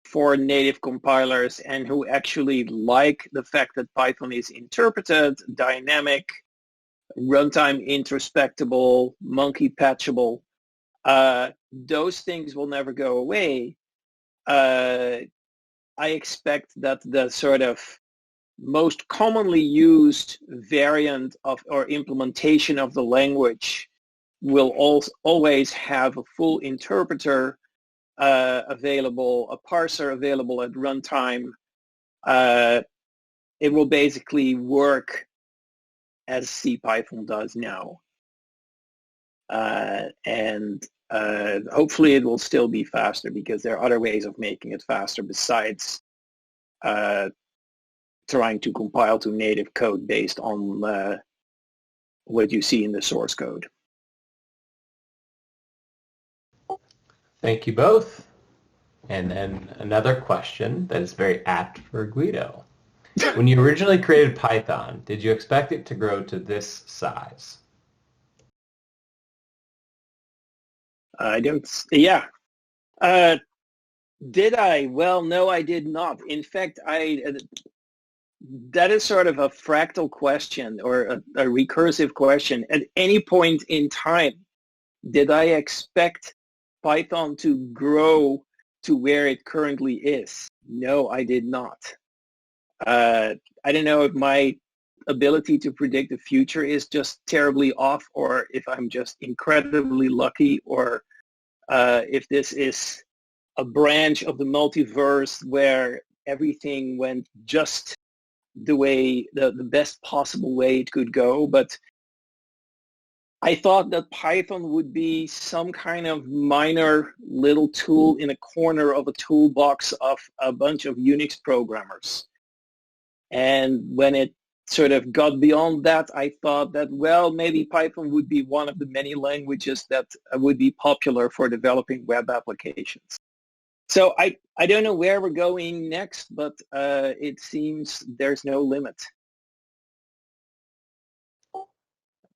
for native compilers and who actually like the fact that Python is interpreted, dynamic, runtime introspectable, monkey patchable, those things will never go away. I expect that the sort of most commonly used variant of or implementation of the language will always have a full interpreter available, a parser available at runtime. It will basically work as CPython does now. And hopefully it will still be faster because there are other ways of making it faster besides trying to compile to native code based on what you see in the source code. Thank you both. And then another question that is very apt for Guido. When you originally created Python, did you expect it to grow to this size? I don't, yeah. Did I? Well, no, I did not. In fact, that is sort of a fractal question or a recursive question. At any point in time, did I expect Python to grow to where it currently is? No, I did not. I don't know if my ability to predict the future is just terribly off or if I'm just incredibly lucky or if this is a branch of the multiverse where everything went just the way, the best possible way it could go. But I thought that Python would be some kind of minor little tool in a corner of a toolbox of a bunch of Unix programmers. And when it sort of got beyond that, I thought that, well, maybe Python would be one of the many languages that would be popular for developing web applications. So I don't know where we're going next, but it seems there's no limit.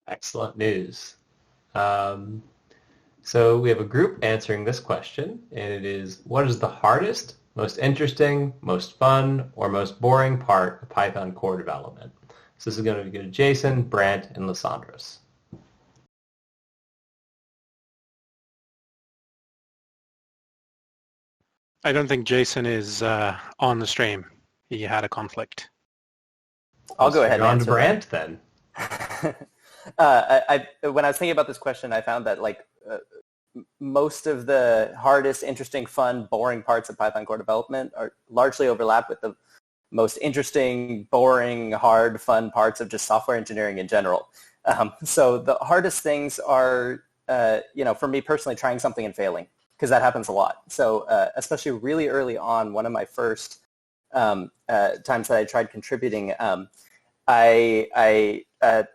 Excellent news. So we have a group answering this question, and it is, what is the hardest, most interesting, most fun, or most boring part of Python core development? So this is going to go to Jason, Brant, and Lysandros. I don't think Jason is on the stream. He had a conflict. I'll go ahead and on answer to Brant then. When I was thinking about this question, I found that most of the hardest, interesting, fun, boring parts of Python core development are largely overlap with the most interesting, boring, hard, fun parts of just software engineering in general. So the hardest things are, for me personally, trying something and failing, because that happens a lot. So especially really early on, one of my first times that I tried contributing, I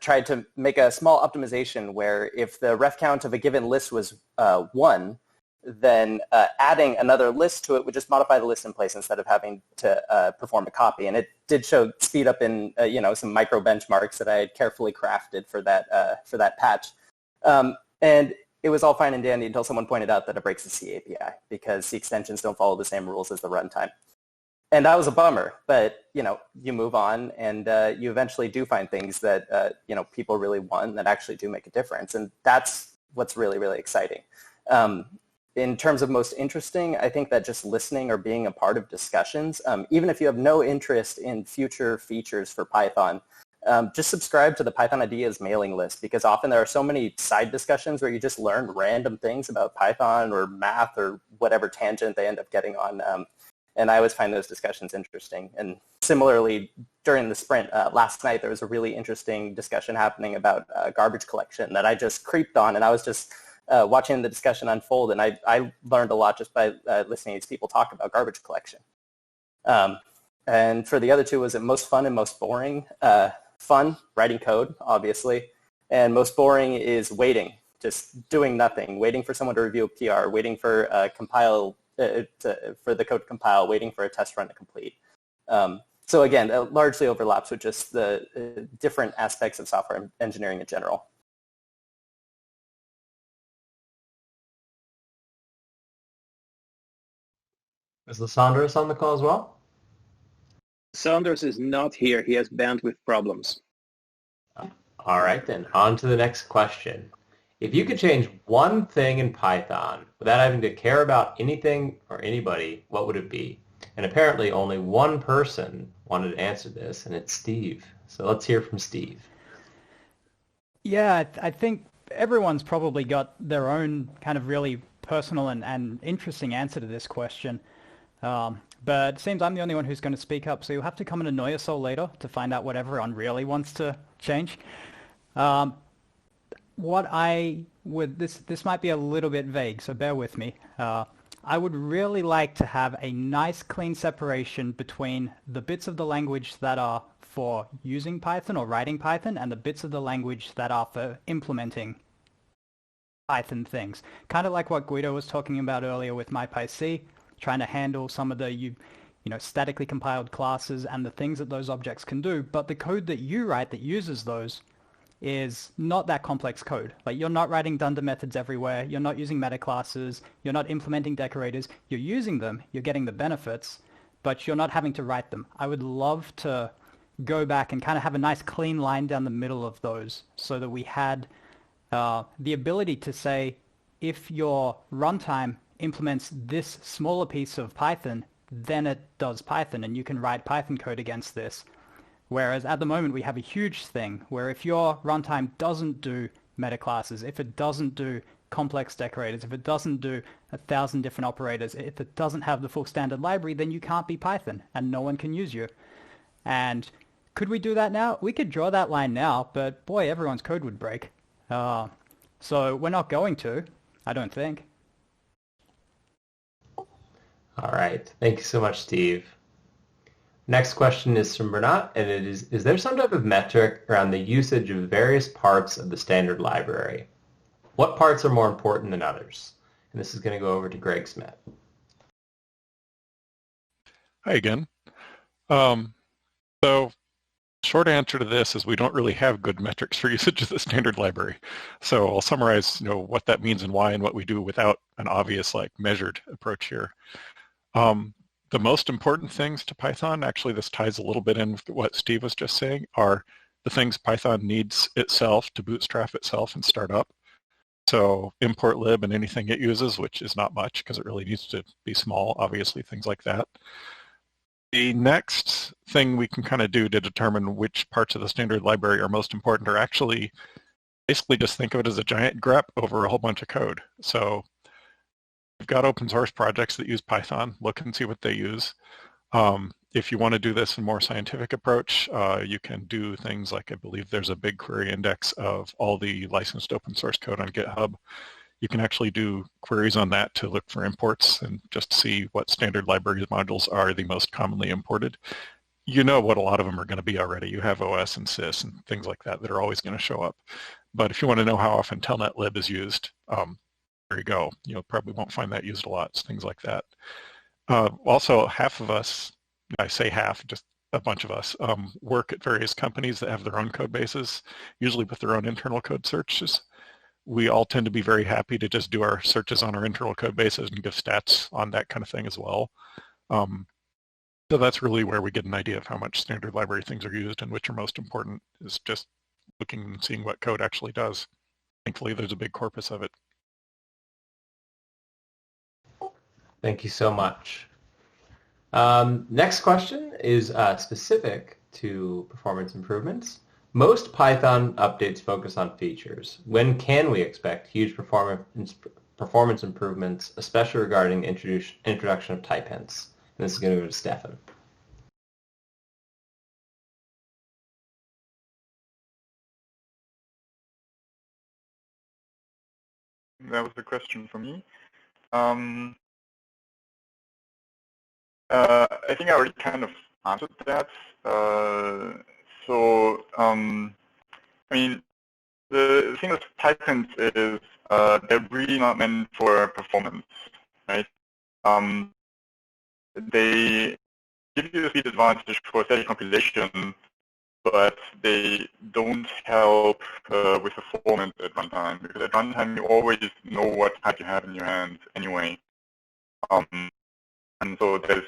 tried to make a small optimization where if the ref count of a given list was 1, then adding another list to it would just modify the list in place instead of having to perform a copy. And it did show speed up in some micro benchmarks that I had carefully crafted for that patch. And it was all fine and dandy until someone pointed out that it breaks the C API because C extensions don't follow the same rules as the runtime. And that was a bummer, but you move on and you eventually do find things that people really want that actually do make a difference, and that's what's really, really exciting. In terms of most interesting, I think that just listening or being a part of discussions, even if you have no interest in future features for Python, just subscribe to the Python Ideas mailing list, because often there are so many side discussions where you just learn random things about Python or math or whatever tangent they end up getting on. And I always find those discussions interesting. And similarly, during the sprint last night, there was a really interesting discussion happening about garbage collection that I just creeped on, and I was just watching the discussion unfold, and I learned a lot just by listening to these people talk about garbage collection. And for the other two, was it most fun and most boring? fun, writing code, obviously. And most boring is waiting, just doing nothing, waiting for someone to review a PR, waiting for for the code to compile, waiting for a test run to complete. So again, it largely overlaps with just the different aspects of software engineering in general. Is Lysandros on the call as well? Saunders is not here. He has bandwidth problems. All right, then. On to the next question. If you could change one thing in Python without having to care about anything or anybody, what would it be? And apparently only one person wanted to answer this, and it's Steve. So let's hear from Steve. Yeah, I think everyone's probably got their own kind of really personal and interesting answer to this question. But it seems I'm the only one who's going to speak up, so you'll have to come and annoy us all later to find out what everyone really wants to change. What I would, this might be a little bit vague, so bear with me. I would really like to have a nice clean separation between the bits of the language that are for using Python or writing Python and the bits of the language that are for implementing Python things. Kind of like what Guido was talking about earlier with MyPyC, trying to handle some of the you know, statically compiled classes and the things that those objects can do, but the code that you write that uses those is not that complex code. Like, you're not writing dunder methods everywhere, you're not using meta classes, you're not implementing decorators, you're using them, you're getting the benefits, but you're not having to write them. I would love to go back and kind of have a nice clean line down the middle of those so that we had the ability to say, if your runtime implements this smaller piece of Python, then it does Python, and you can write Python code against this. Whereas at the moment we have a huge thing where if your runtime doesn't do meta classes, if it doesn't do complex decorators, if it doesn't do 1,000 different operators, if it doesn't have the full standard library, then you can't be Python and no one can use you. And could we do that now? We could draw that line now, but boy, everyone's code would break. So we're not going to, I don't think. All right. Thank you so much, Steve. Next question is from Bernat, and it is there some type of metric around the usage of various parts of the standard library? What parts are more important than others? And this is going to go over to Greg Smith. Hi again. So short answer to this is we don't really have good metrics for usage of the standard library. So I'll summarize, what that means and why and what we do without an obvious measured approach here. The most important things to Python, actually this ties a little bit in with what Steve was just saying, are the things Python needs itself to bootstrap itself and start up. So import lib and anything it uses, which is not much because it really needs to be small, obviously, things like that. The next thing we can kind of do to determine which parts of the standard library are most important are actually basically just think of it as a giant grep over a whole bunch of code. So we've got open source projects that use Python. Look and see what they use. If you want to do this in a more scientific approach, you can do things like, I believe there's a BigQuery index of all the licensed open source code on GitHub. You can actually do queries on that to look for imports and just see what standard libraries modules are the most commonly imported. You know what a lot of them are going to be already. You have OS and sys and things like that that are always going to show up. But if you want to know how often telnetlib is used, there you go. You probably won't find that used a lot, things like that. Also, half of us, I say half, just a bunch of us, work at various companies that have their own code bases, usually with their own internal code searches. We all tend to be very happy to just do our searches on our internal code bases and give stats on that kind of thing as well. So that's really where we get an idea of how much standard library things are used and which are most important, is just looking and seeing what code actually does. Thankfully, there's a big corpus of it. Thank you so much. Next question is specific to performance improvements. Most Python updates focus on features. When can we expect huge performance improvements, especially regarding the introduction of type hints? And this is going to go to Stefan. That was the question for me. I think I already kind of answered that. So, I mean, the thing with Pythons is they're really not meant for performance, right? They give you a speed advantage for static compilation, but they don't help with performance at runtime, because at runtime you always know what type you have in your hands anyway. And so there's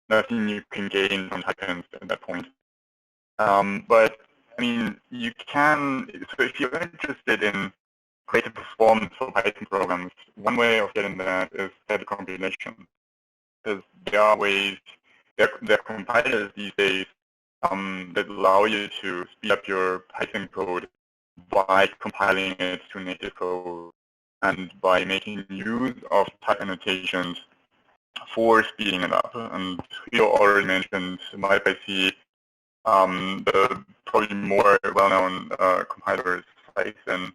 nothing you can gain from Python at that point. But I mean, you can, so if you're interested in greater performance for Python programs, one way of getting that is static compilation. Because there are ways, there are compilers these days that allow you to speed up your Python code by compiling it to native code and by making use of type annotations for speeding it up. And you already mentioned MyPyC, the probably more well-known compiler is Python,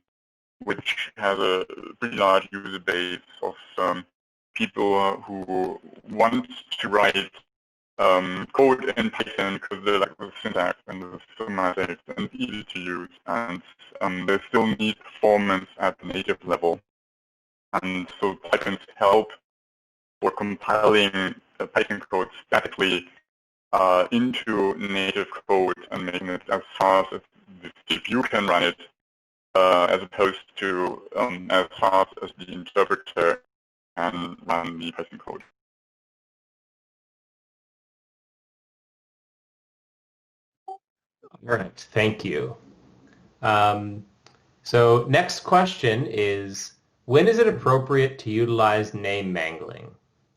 which has a pretty large user base of people who want to write code in Python because they like the syntax and the semantics and it's easy to use, and they still need performance at the native level. And so Python's help for compiling Python code statically into native code and making it as fast as if you can run it, as opposed to as fast as the interpreter can run the Python code. All right, thank you. So next question is, when is it appropriate to utilize name mangling?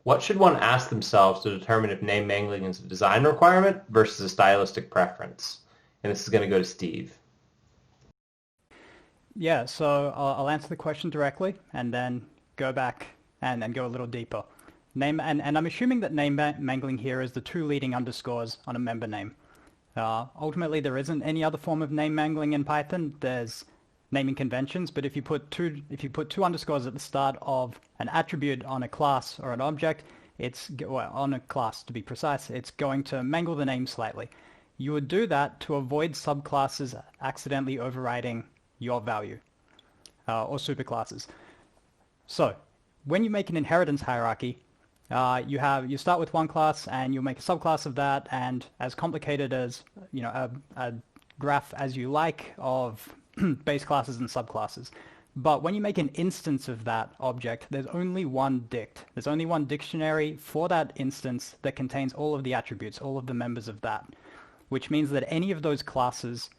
What should one ask themselves to determine if name mangling is a design requirement versus a stylistic preference? And this is going to go to Steve. Yeah, so I'll answer the question directly and then go back and go a little deeper. And I'm assuming that name mangling here is the two leading underscores on a member name. Ultimately, there isn't any other form of name mangling in Python. There's naming conventions, but if you put two underscores at the start of an attribute on a class or an object, on a class to be precise, it's going to mangle the name slightly. You would do that to avoid subclasses accidentally overriding your value or superclasses. So when you make an inheritance hierarchy, you start with one class and you'll make a subclass of that, and as complicated as a graph as you like of base classes and subclasses. But when you make an instance of that object, there's only one dict. There's only one dictionary for that instance that contains all of the attributes, all of the members of that, which means that any of those classes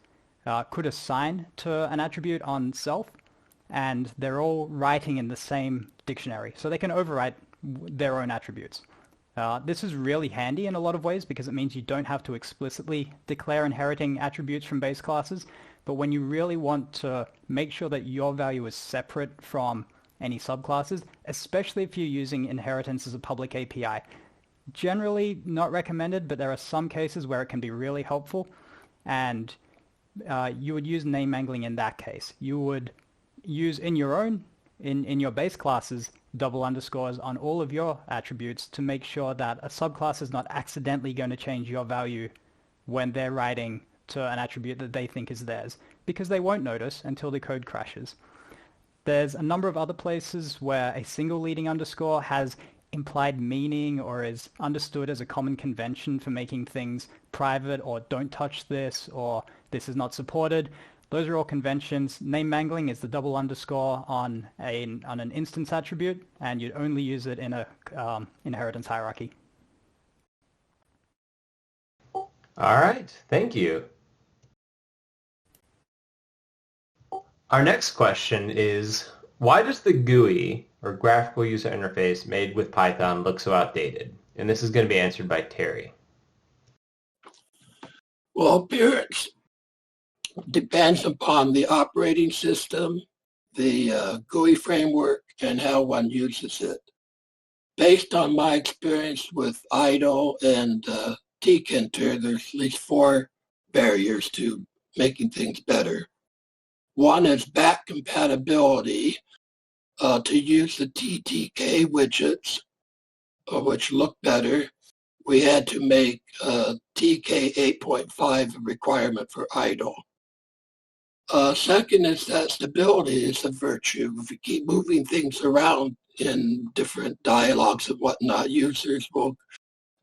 could assign to an attribute on self, and they're all writing in the same dictionary, so they can overwrite their own attributes. This is really handy in a lot of ways because it means you don't have to explicitly declare inheriting attributes from base classes, but when you really want to make sure that your value is separate from any subclasses, especially if you're using inheritance as a public API, generally not recommended, but there are some cases where it can be really helpful, and you would use name mangling in that case. You would use in your base classes double underscores on all of your attributes to make sure that a subclass is not accidentally going to change your value when they're writing to an attribute that they think is theirs, because they won't notice until the code crashes. There's a number of other places where a single leading underscore has implied meaning or is understood as a common convention for making things private, or don't touch this, or this is not supported. Those are all conventions. Name mangling is the double underscore on an instance attribute, and you'd only use it in a inheritance hierarchy. All right, thank you. Our next question is, why does the GUI, or graphical user interface, made with Python look so outdated? And this is going to be answered by Terry. Well, appearance depends upon the operating system, the GUI framework, and how one uses it. Based on my experience with IDLE and tkinter, there's at least 4 barriers to making things better. One is back compatibility to use the TTK widgets, which look better. we had to make TK 8.5 a requirement for idle. Second is that stability is a virtue. If we keep moving things around in different dialogues and whatnot, users will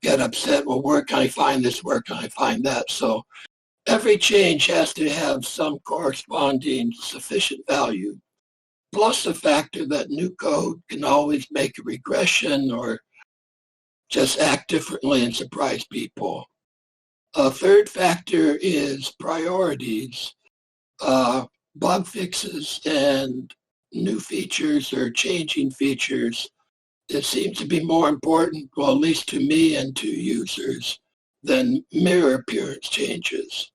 get upset. Well, where can I find this? Where can I find that? So every change has to have some corresponding sufficient value, plus the factor that new code can always make a regression or just act differently and surprise people. A third factor is priorities. Bug fixes and new features or changing features, it seems to be more important, well, at least to me and to users, than mirror appearance changes.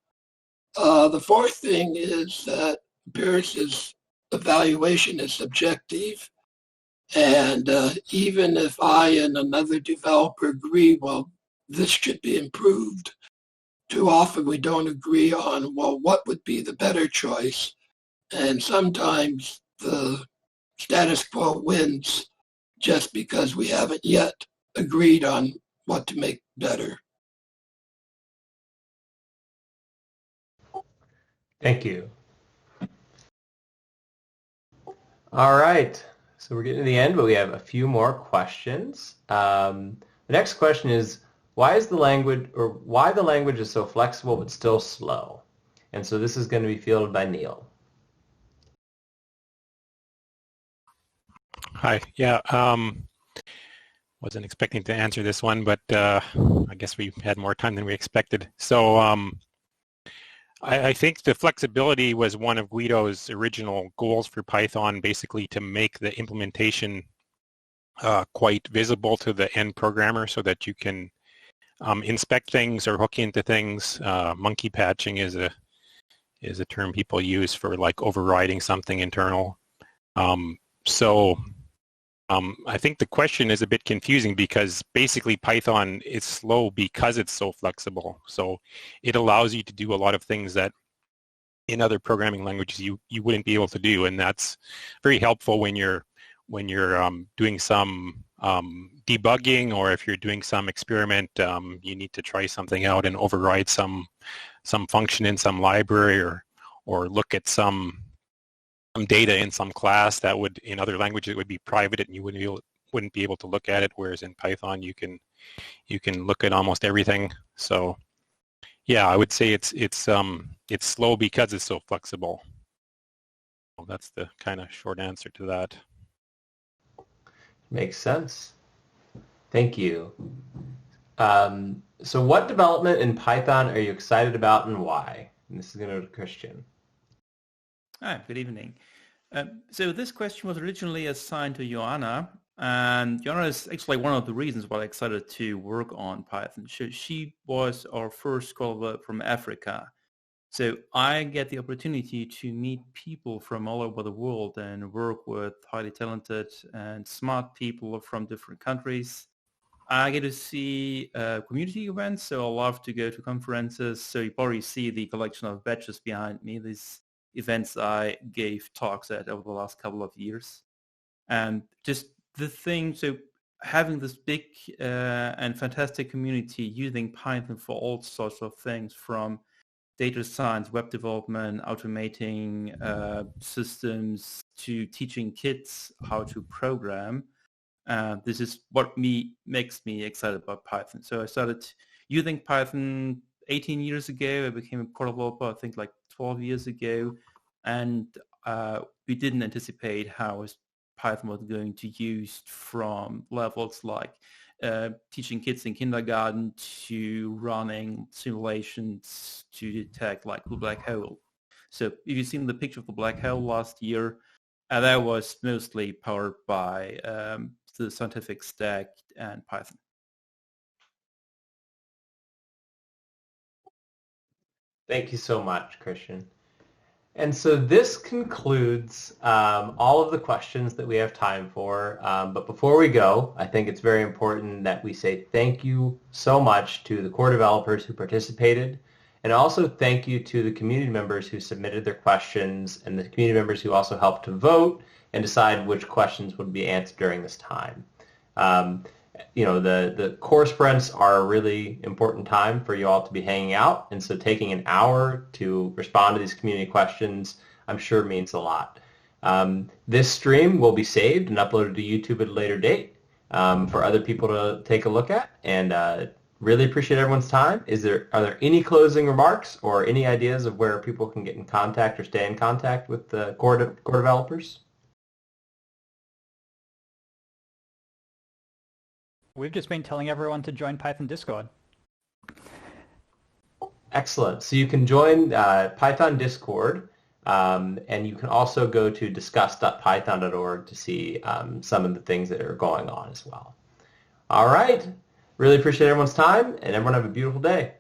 The fourth thing is that appearance evaluation is subjective, and even if I and another developer agree, well, this should be improved, too often we don't agree on, well, what would be the better choice? And sometimes the status quo wins just because we haven't yet agreed on what to make better. Thank you. All right. So we're getting to the end, but we have a few more questions. The next question is, why the language is so flexible but still slow? And so this is going to be fielded by Neil. Hi. Yeah. Wasn't expecting to answer this one, but I guess we had more time than we expected. So I think the flexibility was one of Guido's original goals for Python, basically to make the implementation quite visible to the end programmer so that you can inspect things or hook into things. Monkey patching is a term people use for like overriding something internal. I think the question is a bit confusing because basically Python is slow because it's so flexible. So it allows you to do a lot of things that in other programming languages you wouldn't be able to do, and that's very helpful when you're doing some debugging, or if you're doing some experiment, you need to try something out and override some function in some library, or look at some data in some class that would, in other languages, it would be private and you wouldn't be able to look at it, whereas in Python you can look at almost everything. So yeah, I would say it's slow because it's so flexible. Well, that's the kind of short answer to that. Makes sense. Thank you. So what development in Python are you excited about and why? And this is going to go to Christian. Hi, good evening. So this question was originally assigned to Joanna, and Joanna is actually one of the reasons why I excited to work on Python. She was our first scholar from Africa. So I get the opportunity to meet people from all over the world and work with highly talented and smart people from different countries. I get to see community events, so I love to go to conferences. So you probably see the collection of badges behind me, these events I gave talks at over the last couple of years. And just the thing, so having this big and fantastic community using Python for all sorts of things, from data science, web development, automating systems, to teaching kids how to program. This is what makes me excited about Python. So I started using Python 18 years ago. I became a core developer, I think like 12 years ago. And we didn't anticipate how Python was going to use from levels like teaching kids in kindergarten to running simulations to detect like the black hole. So if you've seen the picture of the black hole last year, that was mostly powered by the scientific stack and Python. Thank you so much, Christian. And so this concludes all of the questions that we have time for. But before we go, I think it's very important that we say thank you so much to the core developers who participated, and also thank you to the community members who submitted their questions, and the community members who also helped to vote and decide which questions would be answered during this time. the core sprints are a really important time for you all to be hanging out, and so taking an hour to respond to these community questions, I'm sure means a lot. This stream will be saved and uploaded to YouTube at a later date for other people to take a look at, and really appreciate everyone's time. Are there any closing remarks or any ideas of where people can get in contact or stay in contact with the core developers? We've just been telling everyone to join Python Discord. Excellent. So you can join Python Discord, and you can also go to discuss.python.org to see some of the things that are going on as well. All right. Really appreciate everyone's time, and everyone have a beautiful day.